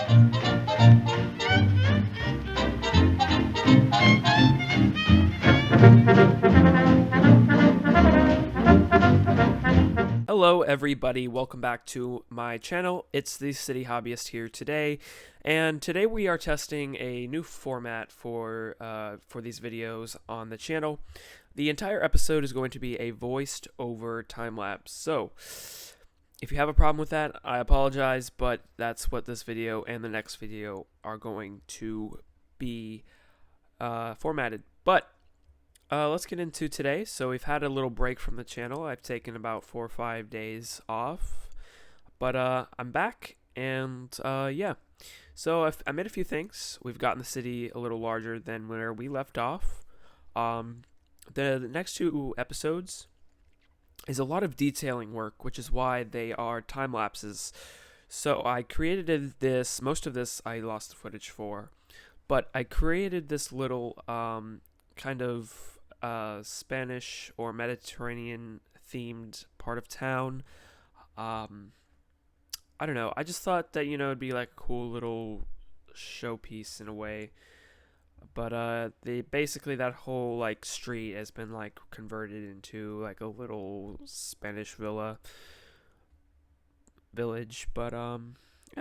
Hello everybody, welcome back to my channel. It's the City Hobbyist here today, and today we are testing a new format for these videos on the channel. The entire episode is going to be a voiced over time lapse. So, if you have a problem with that, I apologize, but that's what this video and the next video are going to be formatted. But let's get into today. So we've had a little break from the channel. I've taken about 4 or 5 days off, but I'm back, and yeah. So I made a few things. We've gotten the city a little larger than where we left off. The next 2 episodes is a lot of detailing work, which is why they are time lapses. So I created this. Most of this I lost the footage for, but I created this little kind of Spanish or Mediterranean themed part of town. I don't know. I just thought that, it'd be like a cool little showpiece in a way. But basically that whole like street has been like converted into like a little Spanish village. But I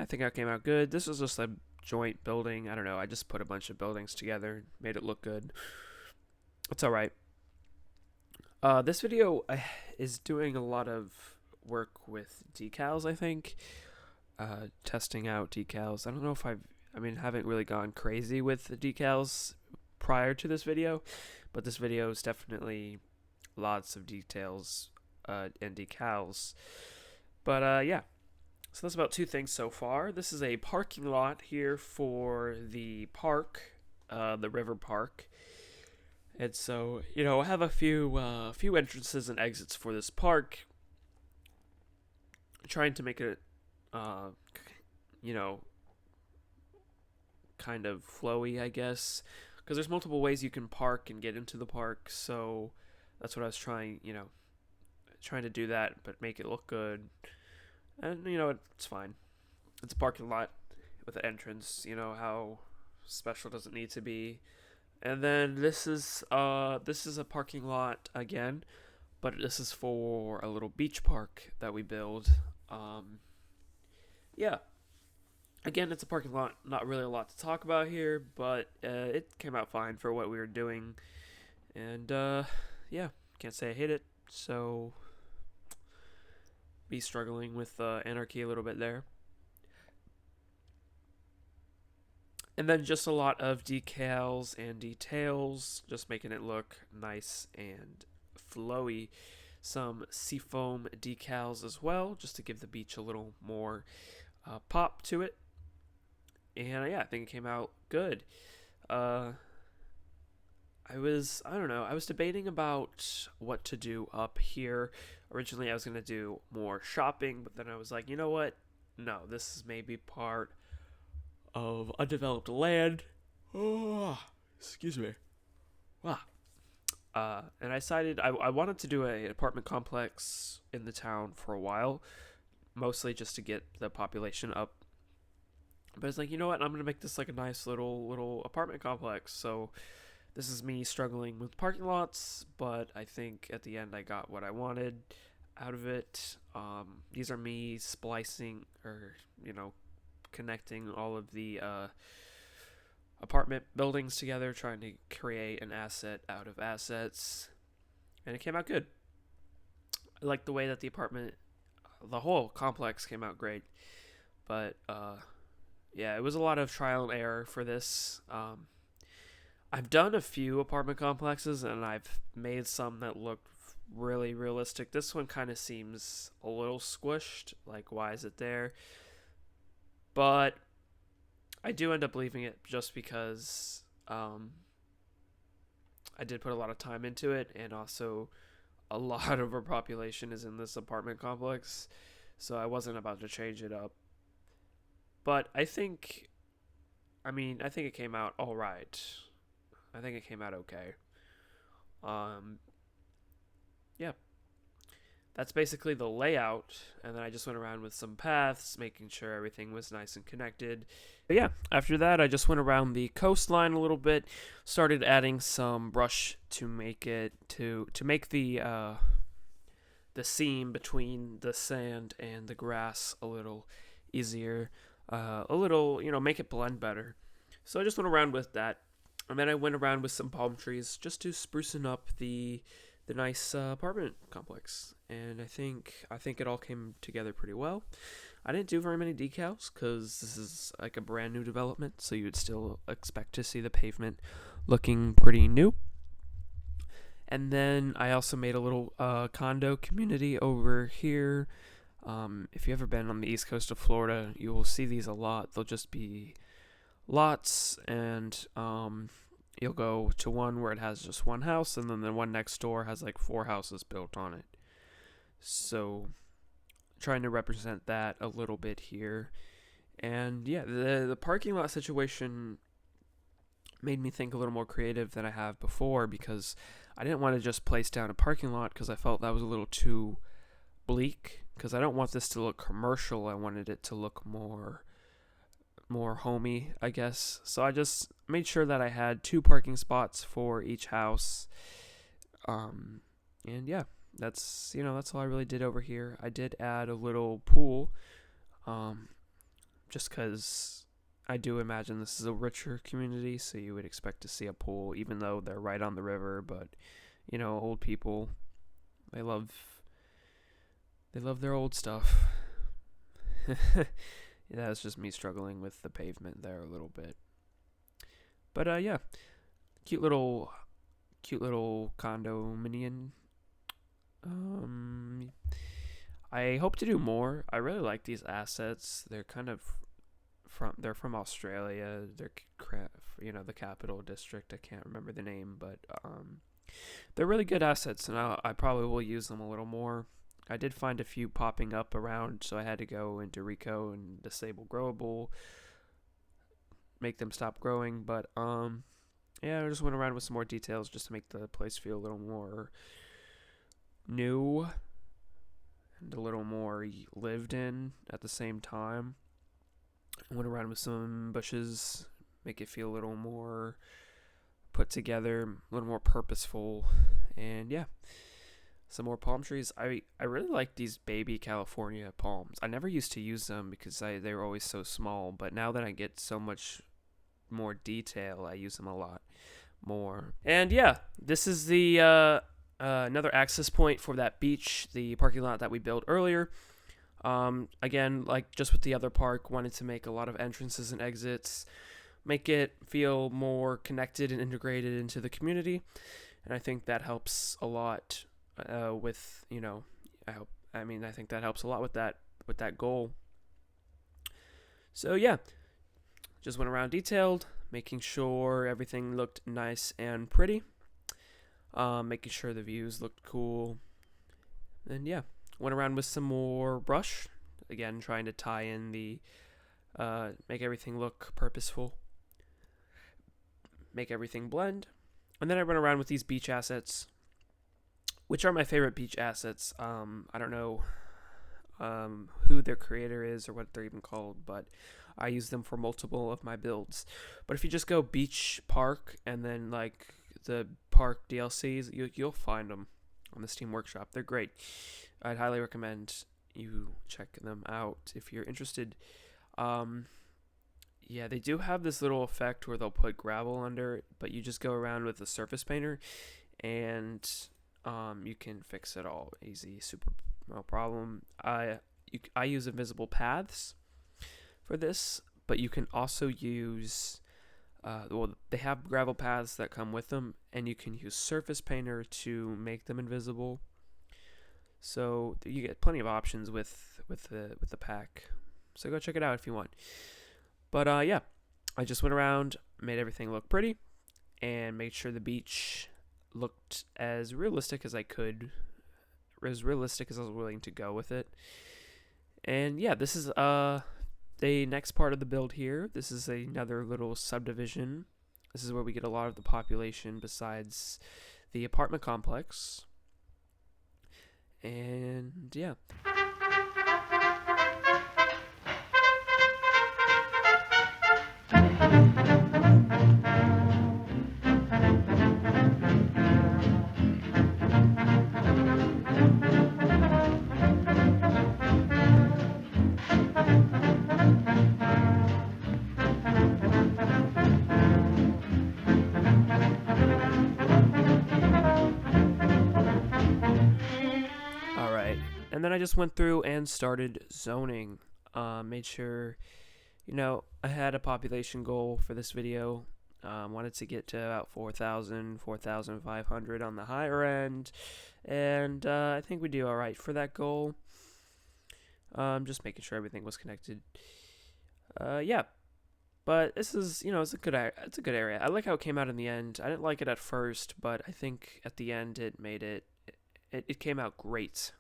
think that came out good. This was just a joint building. I don't know. I just put a bunch of buildings together, made it look good. It's alright. This video is doing a lot of work with decals, I think. Testing out decals. I don't know if haven't really gone crazy with the decals prior to this video, but this video is definitely lots of details and decals. But yeah. So that's about 2 things so far. This is a parking lot here for the park, the river park. And so, I have a few entrances and exits for this park. I'm trying to make it, kind of flowy, I guess. Because there's multiple ways you can park and get into the park. So that's what I was trying to do that, but make it look good. And, it's fine. It's a parking lot with an entrance. How special does it need to be? And then this is a parking lot again, but this is for a little beach park that we build. Yeah. Again, it's a parking lot. Not really a lot to talk about here, but it came out fine for what we were doing. And yeah, can't say I hate it. So be struggling with anarchy a little bit there. And then just a lot of decals and details, just making it look nice and flowy. Some seafoam decals as well, just to give the beach a little more pop to it. And yeah, I think it came out good. I was debating about what to do up here. Originally, I was going to do more shopping, but then I was like, you know what? No, this is maybe part of undeveloped land. Oh, excuse me. Wow. And I decided I wanted to do an apartment complex in the town for a while, mostly just to get the population up. But it's like, you know what? I'm gonna make this like a nice little apartment complex. So this is me struggling with parking lots, but I think at the end I got what I wanted out of it. These are me splicing or connecting all of the apartment buildings together, trying to create an asset out of assets, and it came out good. I like the way that the whole complex came out great, but yeah, it was a lot of trial and error for this. I've done a few apartment complexes, and I've made some that look really realistic. This one kind of seems a little squished, like why is it there? But I do end up leaving it just because I did put a lot of time into it, and also a lot of our population is in this apartment complex, so I wasn't about to change it up. But I think it came out all right. I think it came out okay. Yeah. that's basically the layout. And then I just went around with some paths, making sure everything was nice and connected. But yeah, after that, I just went around the coastline a little bit, started adding some brush to make it to make the seam between the sand and the grass a little easier, a little, make it blend better. So I just went around with that, and then I went around with some palm trees just to sprucing up the nice apartment complex. And I think it all came together pretty well. I didn't do very many decals because this is like a brand new development, so you'd still expect to see the pavement looking pretty new. And then I also made a little condo community over here. If you've ever been on the east coast of Florida, you will see these a lot. They'll just be lots, and you'll go to one where it has just one house, and then the one next door has like 4 houses built on it. So trying to represent that a little bit here. And yeah, the parking lot situation made me think a little more creative than I have before, because I didn't want to just place down a parking lot because I felt that was a little too bleak, because I don't want this to look commercial. I wanted it to look more homey, I guess. So I just made sure that I had 2 parking spots for each house. And yeah, that's all I really did over here. I did add a little pool, just because I do imagine this is a richer community, so you would expect to see a pool, even though they're right on the river. But old people, they love their old stuff. Yeah, that's just me struggling with the pavement there a little bit. But yeah, cute little condominium. I hope to do more. I really like these assets. They're kind of from Australia. They're the capital district. I can't remember the name, but they're really good assets, and I probably will use them a little more. I did find a few popping up around, so I had to go into Rico and disable growable, make them stop growing. But yeah, I just went around with some more details just to make the place feel a little more new and a little more lived in at the same time. I went around with some bushes, make it feel a little more put together, a little more purposeful, and yeah, some more palm trees. I really like these baby California palms. I never used to use them because they were always so small, but now that I get so much more detail, I use them a lot more. And yeah, this is the another access point for that beach, the parking lot that we built earlier. Again, like just with the other park, wanted to make a lot of entrances and exits, make it feel more connected and integrated into the community, and I think that helps a lot with I think that helps a lot with that goal. So yeah, just went around detailed, making sure everything looked nice and pretty, making sure the views looked cool, and yeah, went around with some more brush, again trying to tie in the make everything look purposeful, make everything blend. And then I went around with these beach assets, which are my favorite beach assets. I don't know who their creator is or what they're even called, but I use them for multiple of my builds. But if you just go beach park and then like the park DLCs, you'll find them on the Steam Workshop. They're great. I'd highly recommend you check them out if you're interested. Yeah, they do have this little effect where they'll put gravel under it, but you just go around with the surface painter and you can fix it all easy, super no problem. I use invisible paths for this, but you can also use they have gravel paths that come with them, and you can use surface painter to make them invisible. So you get plenty of options with the pack. So go check it out if you want. But yeah, I just went around, made everything look pretty, and made sure the beach looked as realistic as I could, as realistic as I was willing to go with it. And yeah, this is the next part of the build here. This is another little subdivision. This is where we get a lot of the population besides the apartment complex. And yeah. Alright, and then I just went through and started zoning. Made sure, I had a population goal for this video. Wanted to get to about 4,000, 4,500 on the higher end, and I think we do alright for that goal. Just making sure everything was connected. Yeah, but this is, it's a good area. I like how it came out in the end. I didn't like it at first, but I think at the end it made it came out great.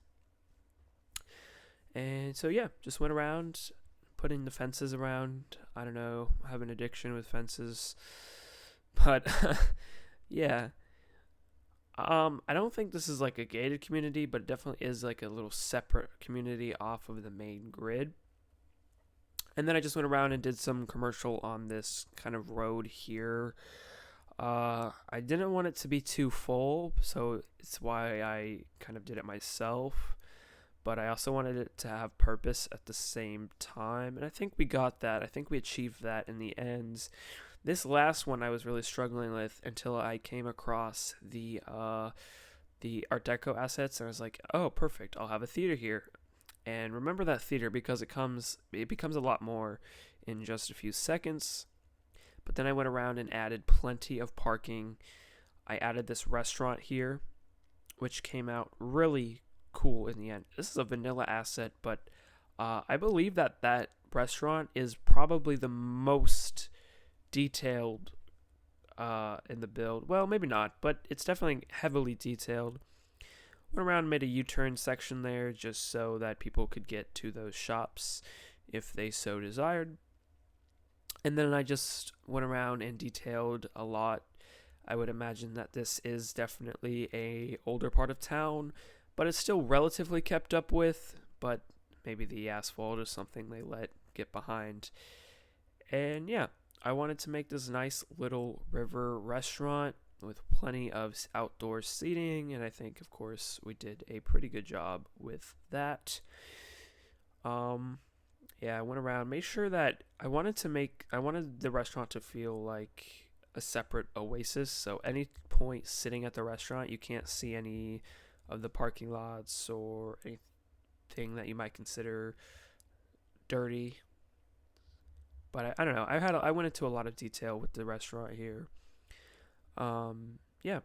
And so yeah, just went around putting the fences around. I don't know, I have an addiction with fences, but yeah. I don't think this is like a gated community, but it definitely is like a little separate community off of the main grid. And then I just went around and did some commercial on this kind of road here. I didn't want it to be too full, so it's why I kind of did it myself. But I also wanted it to have purpose at the same time, and I think we got that. I think we achieved that in the end. This last one I was really struggling with until I came across the Art Deco assets, and I was like, oh, perfect, I'll have a theater here. And remember that theater because it becomes a lot more in just a few seconds. But then I went around and added plenty of parking. I added this restaurant here, which came out really cool in the end. This is a vanilla asset, but I believe that restaurant is probably the most detailed in the build. Well, maybe not, but it's definitely heavily detailed. Went around and made a U-turn section there just so that people could get to those shops if they so desired. And then I just went around and detailed a lot. I would imagine that this is definitely a older part of town, but it's still relatively kept up with, but maybe the asphalt is something they let get behind. And yeah, I wanted to make this nice little river restaurant with plenty of outdoor seating, and I think, of course, we did a pretty good job with that. Yeah, I went around, made sure that I wanted the restaurant to feel like a separate oasis, so any point sitting at the restaurant, you can't see any of the parking lots or anything that you might consider dirty. But I don't know. I went into a lot of detail with the restaurant here. Yeah,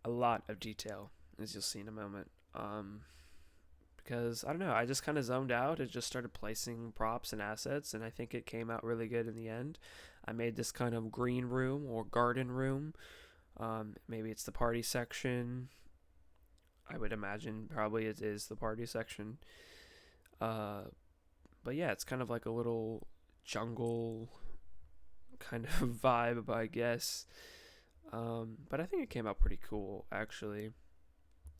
a lot of detail, as you'll see in a moment. Because I don't know, I just kind of zoned out and just started placing props and assets, and I think it came out really good in the end. I made this kind of green room or garden room. Maybe it's the party section. I would imagine probably it is the party section. But yeah, it's kind of like a little jungle kind of vibe, I guess. But I think it came out pretty cool, actually.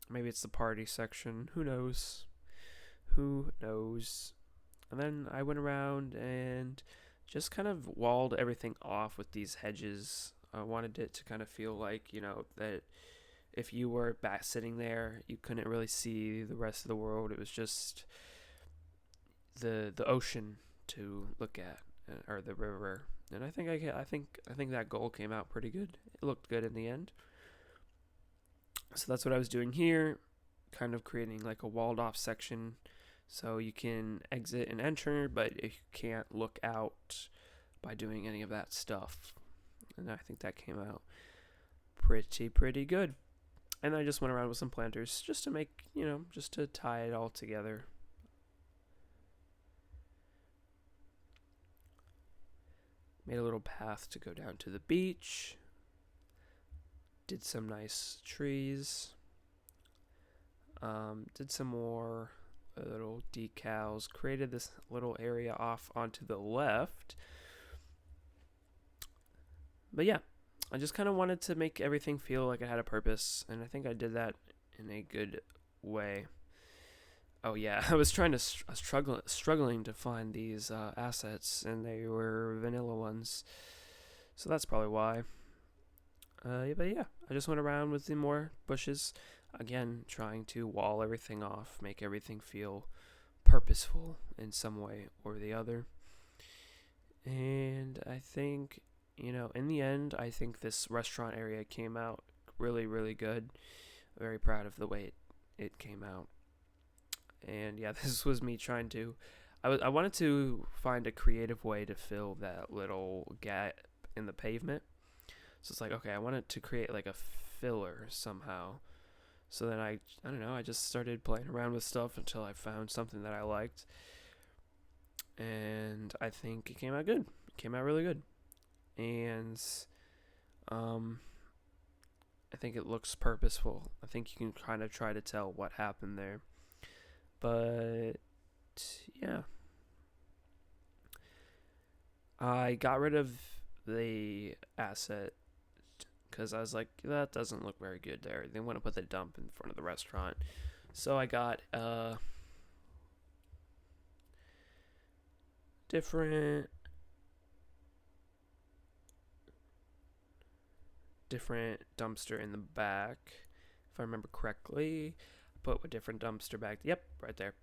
Maybe it's the party section. Who knows? Who knows? And then I went around and just kind of walled everything off with these hedges. I wanted it to kind of feel like, that if you were back sitting there, you couldn't really see the rest of the world. It was just the ocean to look at, or the river. And I think that goal came out pretty good. It looked good in the end. So that's what I was doing here, kind of creating like a walled off section so you can exit and enter, but you can't look out by doing any of that stuff. And I think that came out pretty good. And I just went around with some planters just to make, just to tie it all together. Made a little path to go down to the beach. Did some nice trees. Did some more little decals. Created this little area off onto the left. But yeah, I just kind of wanted to make everything feel like it had a purpose, and I think I did that in a good way. Oh yeah, I was struggling to find these assets, and they were vanilla ones, so that's probably why. Yeah, but yeah, I just went around with the more bushes, again trying to wall everything off, make everything feel purposeful in some way or the other. And I think, in the end, I think this restaurant area came out really, really good. Very proud of the way it came out. And yeah, this was me trying to. I wanted to find a creative way to fill that little gap in the pavement. So it's like, okay, I wanted to create like a filler somehow. So then I don't know, I just started playing around with stuff until I found something that I liked. And I think it came out good. It came out really good. And I think it looks purposeful. I think you can kind of try to tell what happened there. But yeah, I got rid of the asset because I was like, that doesn't look very good there. They want to put the dump in front of the restaurant. So I got different dumpster in the back, if I remember correctly. Put a different dumpster back. Yep, right there.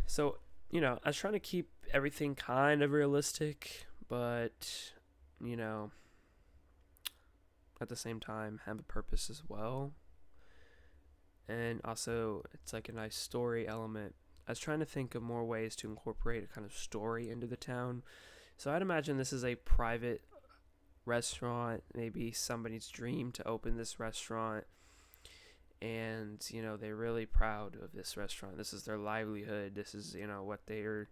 So, I was trying to keep everything kind of realistic, but, at the same time, have a purpose as well. And also, it's like a nice story element. I was trying to think of more ways to incorporate a kind of story into the town. So I'd imagine this is a private restaurant, maybe somebody's dream to open this restaurant. And, they're really proud of this restaurant. This is their livelihood. This is, what they're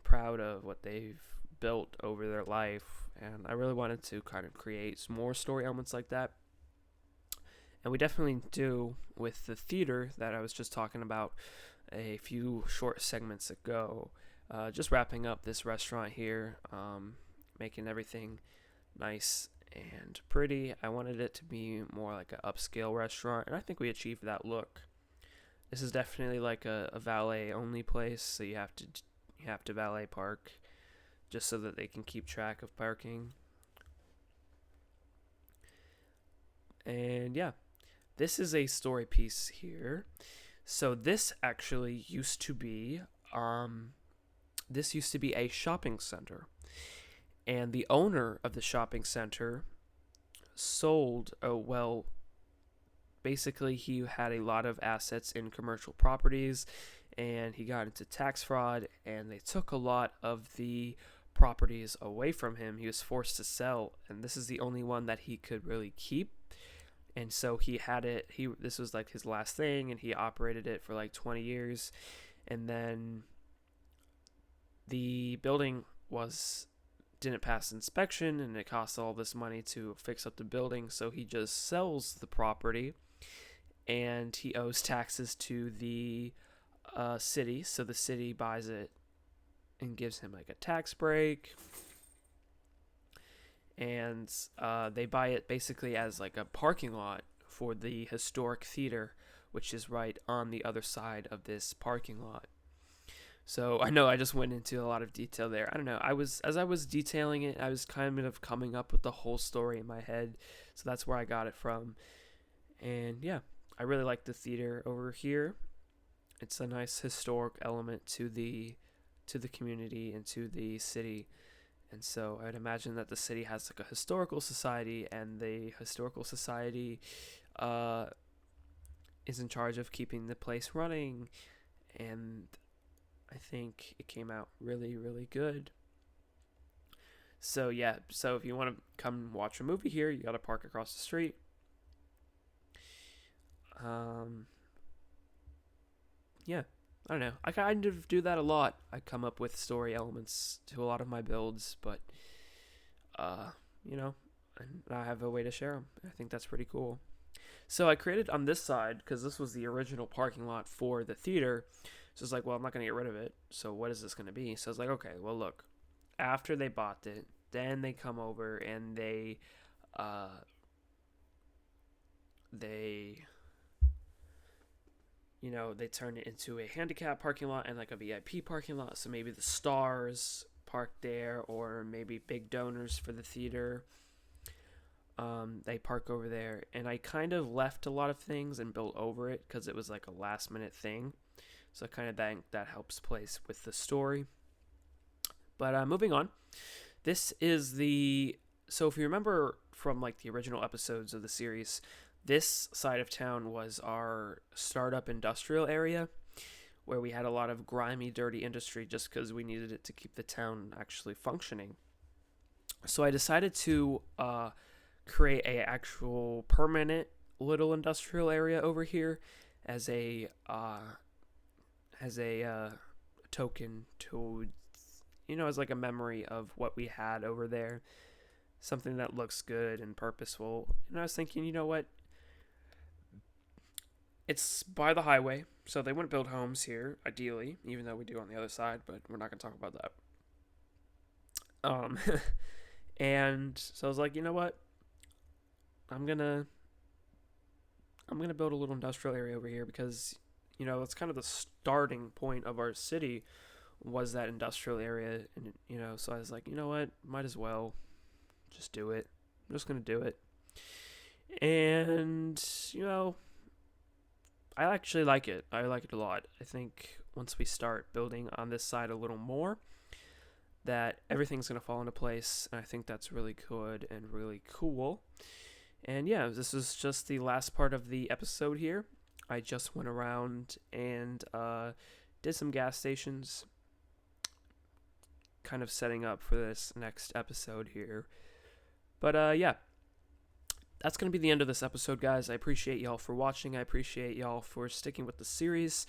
proud of, what they've built over their life. And I really wanted to kind of create some more story elements like that. And we definitely do with the theater that I was just talking about a few short segments ago. Just wrapping up this restaurant here, making everything nice and pretty. I wanted it to be more like an upscale restaurant, and I think we achieved that look. This is definitely like a valet only place, so you have to valet park just so that they can keep track of parking. And yeah, this is a story piece here. So this actually used to be a shopping center. And the owner of the shopping center sold, basically he had a lot of assets in commercial properties, and he got into tax fraud, and they took a lot of the properties away from him. He was forced to sell, and this is the only one that he could really keep. And so he had it, this was like his last thing, and he operated it for like 20 years. And then the building didn't pass inspection, and it cost all this money to fix up the building, so he just sells the property, and he owes taxes to the city, so the city buys it and gives him like a tax break. And they buy it basically as like a parking lot for the historic theater, which is right on the other side of this parking lot. So I know I just went into a lot of detail there. I don't know. As I was detailing it, I was kind of coming up with the whole story in my head. So that's where I got it from. And yeah, I really like the theater over here. It's a nice historic element to the community and to the city. And so I'd imagine that the city has like a historical society, and the historical society is in charge of keeping the place running. And I think it came out really, really good. So yeah, so if you want to come watch a movie here, you got to park across the street. Yeah, I don't know. I kind of do that a lot. I come up with story elements to a lot of my builds, but and I have a way to share them. I think that's pretty cool. So I created on this side, because this was the original parking lot for the theater. So it's like, well, I'm not going to get rid of it. So what is this going to be? So it's like, okay, well, look, after they bought it, then they come over and they you know, they turned it into a handicap parking lot and like a VIP parking lot. So maybe the stars park there, or maybe big donors for the theater. They park over there, and I kind of left a lot of things and built over it because it was like a last minute thing. So I kind of think that helps place with the story. But moving on, this is so if you remember from like the original episodes of the series, this side of town was our startup industrial area where we had a lot of grimy, dirty industry just because we needed it to keep the town actually functioning. So I decided to create a actual permanent little industrial area over here as a token to, you know, as like a memory of what we had over there, something that looks good and purposeful. And I was thinking, you know what, it's by the highway, so they wouldn't build homes here ideally, even though we do on the other side, but we're not going to talk about that. And so I was like, you know what, I'm gonna build a little industrial area over here because, you know, that's kind of the starting point of our city, was that industrial area. And, you know, so I was like, you know what, might as well just do it. I'm just gonna do it. And, you know, I actually like it. I like it a lot. I think once we start building on this side a little more, that everything's gonna fall into place, and I think that's really good and really cool. And yeah, this is just the last part of the episode here. I just went around and did some gas stations, kind of setting up for this next episode here. But yeah, that's going to be the end of this episode, guys. I appreciate y'all for watching. I appreciate y'all for sticking with the series.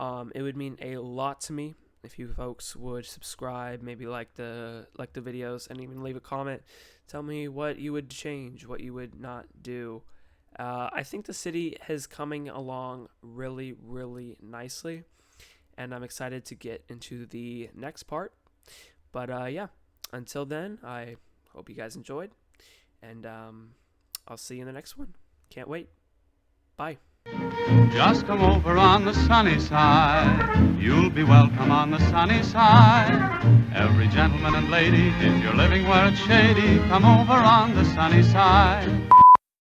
It would mean a lot to me if you folks would subscribe, maybe like the videos, and even leave a comment. Tell me what you would change, what you would not do. I think the city is coming along really, really nicely, and I'm excited to get into the next part. But yeah, until then, I hope you guys enjoyed, and I'll see you in the next one. Can't wait. Bye. Just come over on the sunny side. You'll be welcome on the sunny side. Every gentleman and lady, if you're living where it's shady, come over on the sunny side.